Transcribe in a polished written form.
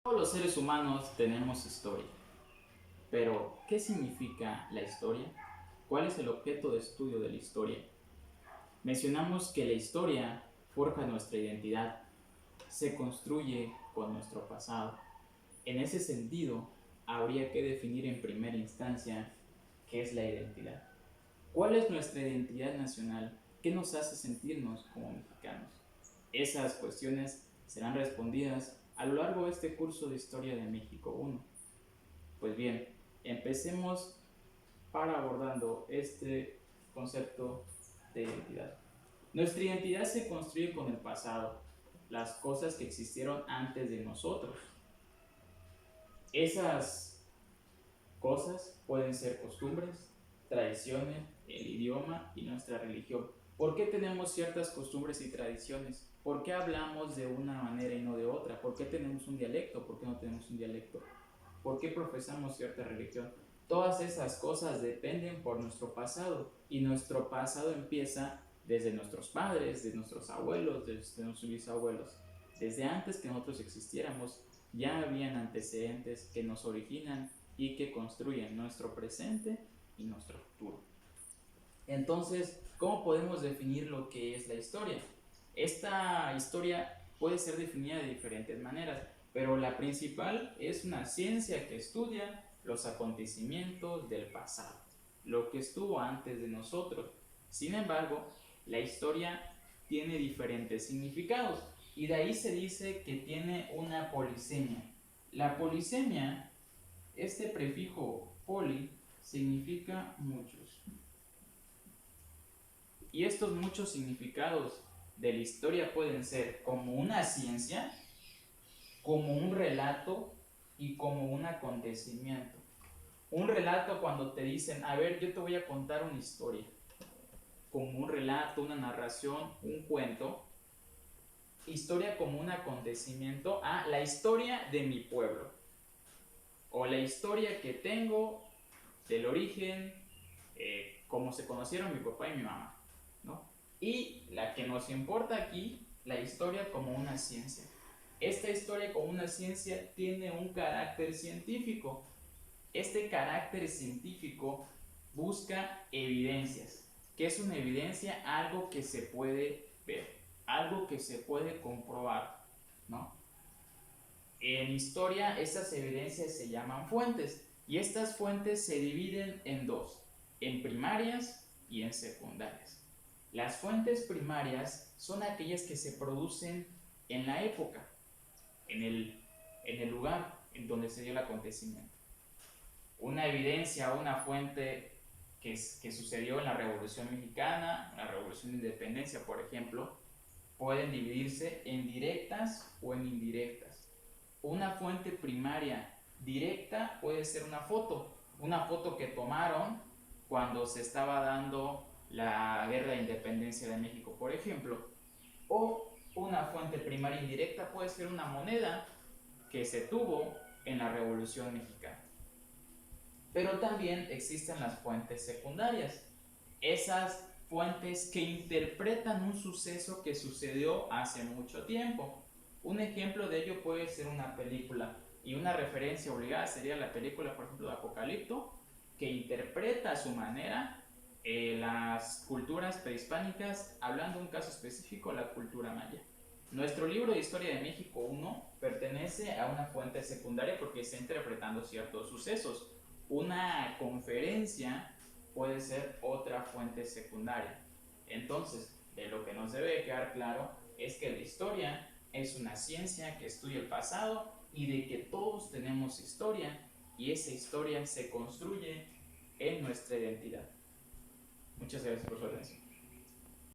Todos los seres humanos tenemos historia, pero ¿qué significa la historia? ¿Cuál es el objeto de estudio de la historia? Mencionamos que la historia forja nuestra identidad, se construye con nuestro pasado. En ese sentido, habría que definir en primera instancia qué es la identidad. ¿Cuál es nuestra identidad nacional? ¿Qué nos hace sentirnos como mexicanos? Esas cuestiones serán respondidas a lo largo de este curso de Historia de México 1. Pues bien, empecemos para abordando este concepto de identidad. Nuestra identidad se construye con el pasado, las cosas que existieron antes de nosotros. Esas cosas pueden ser costumbres, tradiciones, el idioma y nuestra religión. ¿Por qué tenemos ciertas costumbres y tradiciones? ¿Por qué hablamos de una manera y no de otra? ¿Por qué tenemos un dialecto? ¿Por qué no tenemos un dialecto? ¿Por qué profesamos cierta religión? Todas esas cosas dependen por nuestro pasado, y nuestro pasado empieza desde nuestros padres, de nuestros abuelos, desde nuestros bisabuelos. Desde antes que nosotros existiéramos, ya habían antecedentes que nos originan y que construyen nuestro presente y nuestro futuro. Entonces, ¿cómo podemos definir lo que es la historia? Esta historia puede ser definida de diferentes maneras, pero la principal es una ciencia que estudia los acontecimientos del pasado, lo que estuvo antes de nosotros. Sin embargo, la historia tiene diferentes significados, y de ahí se dice que tiene una polisemia. La polisemia, este prefijo poli, significa muchos. Y estos muchos significados de la historia pueden ser como una ciencia, como un relato y como un acontecimiento. Un relato cuando te dicen, a ver, yo te voy a contar una historia. Como un relato, una narración, un cuento. Historia como un acontecimiento. La historia de mi pueblo. O la historia que tengo del origen, cómo se conocieron mi papá y mi mamá, ¿no? Y la que nos importa aquí, la historia como una ciencia. Esta historia como una ciencia tiene un carácter científico. Este carácter científico busca evidencias. ¿Qué es una evidencia? Algo que se puede ver, algo que se puede comprobar, ¿no? En historia, estas evidencias se llaman fuentes, y estas fuentes se dividen en dos: en primarias y en secundarias. Las fuentes primarias son aquellas que se producen en la época, en el lugar en donde se dio el acontecimiento. Una evidencia, una fuente que sucedió en la Revolución Mexicana, en la Revolución de Independencia, por ejemplo, pueden dividirse en directas o en indirectas. Una fuente primaria directa puede ser una foto que tomaron cuando se estaba dando la Guerra de Independencia de México, por ejemplo. O una fuente primaria indirecta puede ser una moneda que se tuvo en la Revolución Mexicana. Pero también existen las fuentes secundarias, esas fuentes que interpretan un suceso que sucedió hace mucho tiempo. Un ejemplo de ello puede ser una película, y una referencia obligada sería la película, por ejemplo, de Apocalipto, que interpreta a su manera las culturas prehispánicas, hablando de un caso específico, la cultura maya. Nuestro libro de Historia de México 1 pertenece a una fuente secundaria porque está interpretando ciertos sucesos. Una conferencia puede ser otra fuente secundaria. Entonces, de lo que nos debe quedar claro es que la historia es una ciencia que estudia el pasado, y de que todos tenemos historia, y esa historia se construye en nuestra identidad. Muchas gracias por su atención.